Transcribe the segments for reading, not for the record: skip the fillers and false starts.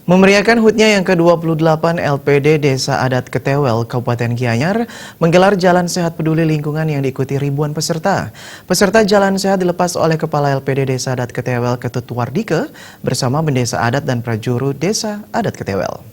Memeriahkan HUT-nya yang ke-28, LPD Desa Adat Ketewel, Kabupaten Gianyar, menggelar Jalan Sehat Peduli Lingkungan yang diikuti ribuan peserta. Peserta Jalan Sehat dilepas oleh Kepala LPD Desa Adat Ketewel, Ketut Wardike, bersama Bendesa Adat dan Prajuru Desa Adat Ketewel.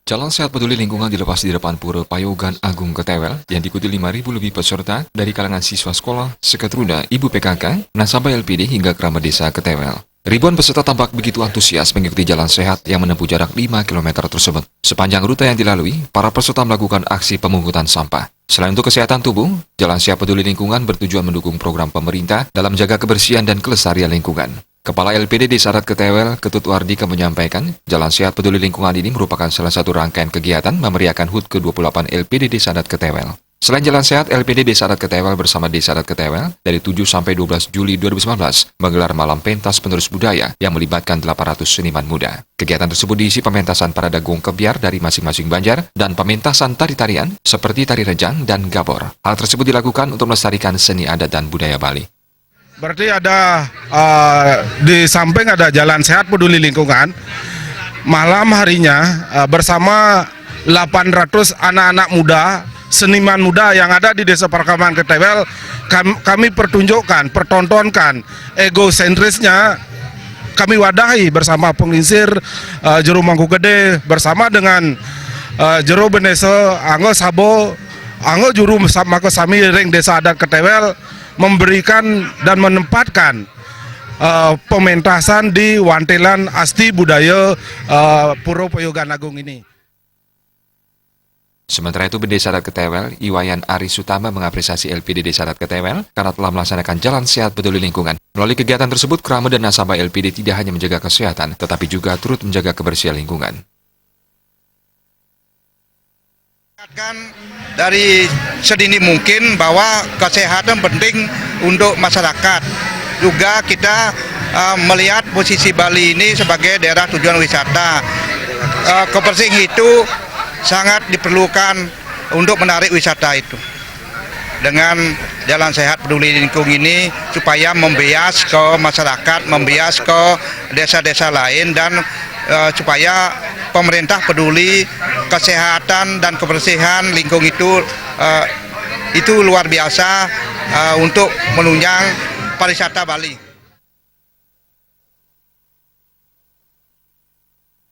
Jalan Sehat Peduli Lingkungan dilepas di depan Pura Payogan Agung Ketewel yang diikuti 5.000 lebih peserta dari kalangan siswa sekolah, Seketruda, Ibu PKK, nasabah LPD hingga kerabat desa Ketewel. Ribuan peserta tampak begitu antusias mengikuti jalan sehat yang menempuh jarak 5 km tersebut. Sepanjang rute yang dilalui, para peserta melakukan aksi pemungutan sampah. Selain untuk kesehatan tubuh, Jalan Sehat Peduli Lingkungan bertujuan mendukung program pemerintah dalam menjaga kebersihan dan kelestarian lingkungan. Kepala LPD Desa Adat Ketewel, Ketut Wardike menyampaikan, Jalan Sehat Peduli Lingkungan ini merupakan salah satu rangkaian kegiatan memeriahkan HUT ke-28 LPD Desa Adat Ketewel. Selain Jalan Sehat, LPD Desa Adat Ketewel bersama Desa Adat Ketewel dari 7 sampai 12 Juli 2019 menggelar malam pentas penerus budaya yang melibatkan 800 seniman muda. Kegiatan tersebut diisi pementasan para dagung kebiar dari masing-masing banjar dan pementasan tari-tarian seperti tari rejang dan gabor. Hal tersebut dilakukan untuk melestarikan seni adat dan budaya Bali. Berarti ada di samping ada Jalan Sehat Peduli Lingkungan, malam harinya bersama 800 anak-anak muda, seniman muda yang ada di Desa Parkaman Ketewel, kami pertontonkan egosentrisnya, kami wadahi bersama pengisir Jero Mangkugede bersama dengan Jero Benese, Anggo Sabo, Anggo Juru Maka Sami Ring Desa Adat Ketewel, memberikan dan menempatkan pementasan di Wantelan Asti Budaya Pura Payogan Agung ini. Sementara itu, Bendesa Adat Ketewel, Iwayan Aris Utama mengapresiasi LPD Desa Adat Ketewel karena telah melaksanakan Jalan Sehat Peduli Lingkungan. Melalui kegiatan tersebut, kerabat dan nasabah LPD tidak hanya menjaga kesehatan, tetapi juga turut menjaga kebersihan lingkungan. Dari sedini mungkin bahwa kesehatan penting untuk masyarakat. Juga kita melihat posisi Bali ini sebagai daerah tujuan wisata. Kebersihan itu sangat diperlukan untuk menarik wisata itu. Dengan Jalan Sehat Peduli Lingkungan ini supaya membias ke masyarakat, membias ke desa-desa lain dan supaya pemerintah peduli kesehatan dan kebersihan lingkungan itu luar biasa untuk menunjang pariwisata Bali.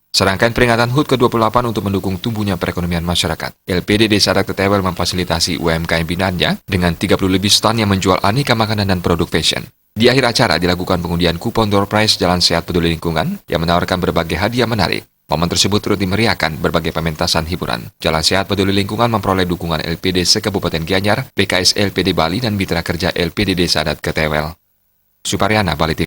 Serangkaian peringatan HUT ke-28 untuk mendukung tumbuhnya perekonomian masyarakat. LPD Desa Adat Ketewel memfasilitasi UMKM binanya dengan 30 lebih stand yang menjual aneka makanan dan produk fashion. Di akhir acara dilakukan pengundian kupon door prize Jalan Sehat Peduli Lingkungan yang menawarkan berbagai hadiah menarik. Momen tersebut turut dimeriahkan berbagai pementasan hiburan. Jalan Sehat Peduli Lingkungan memperoleh dukungan LPD se-Kabupaten Gianyar, PKS LPD Bali, dan Mitra Kerja LPD Desa Adat Ketewel. Suparyana, Bali TV.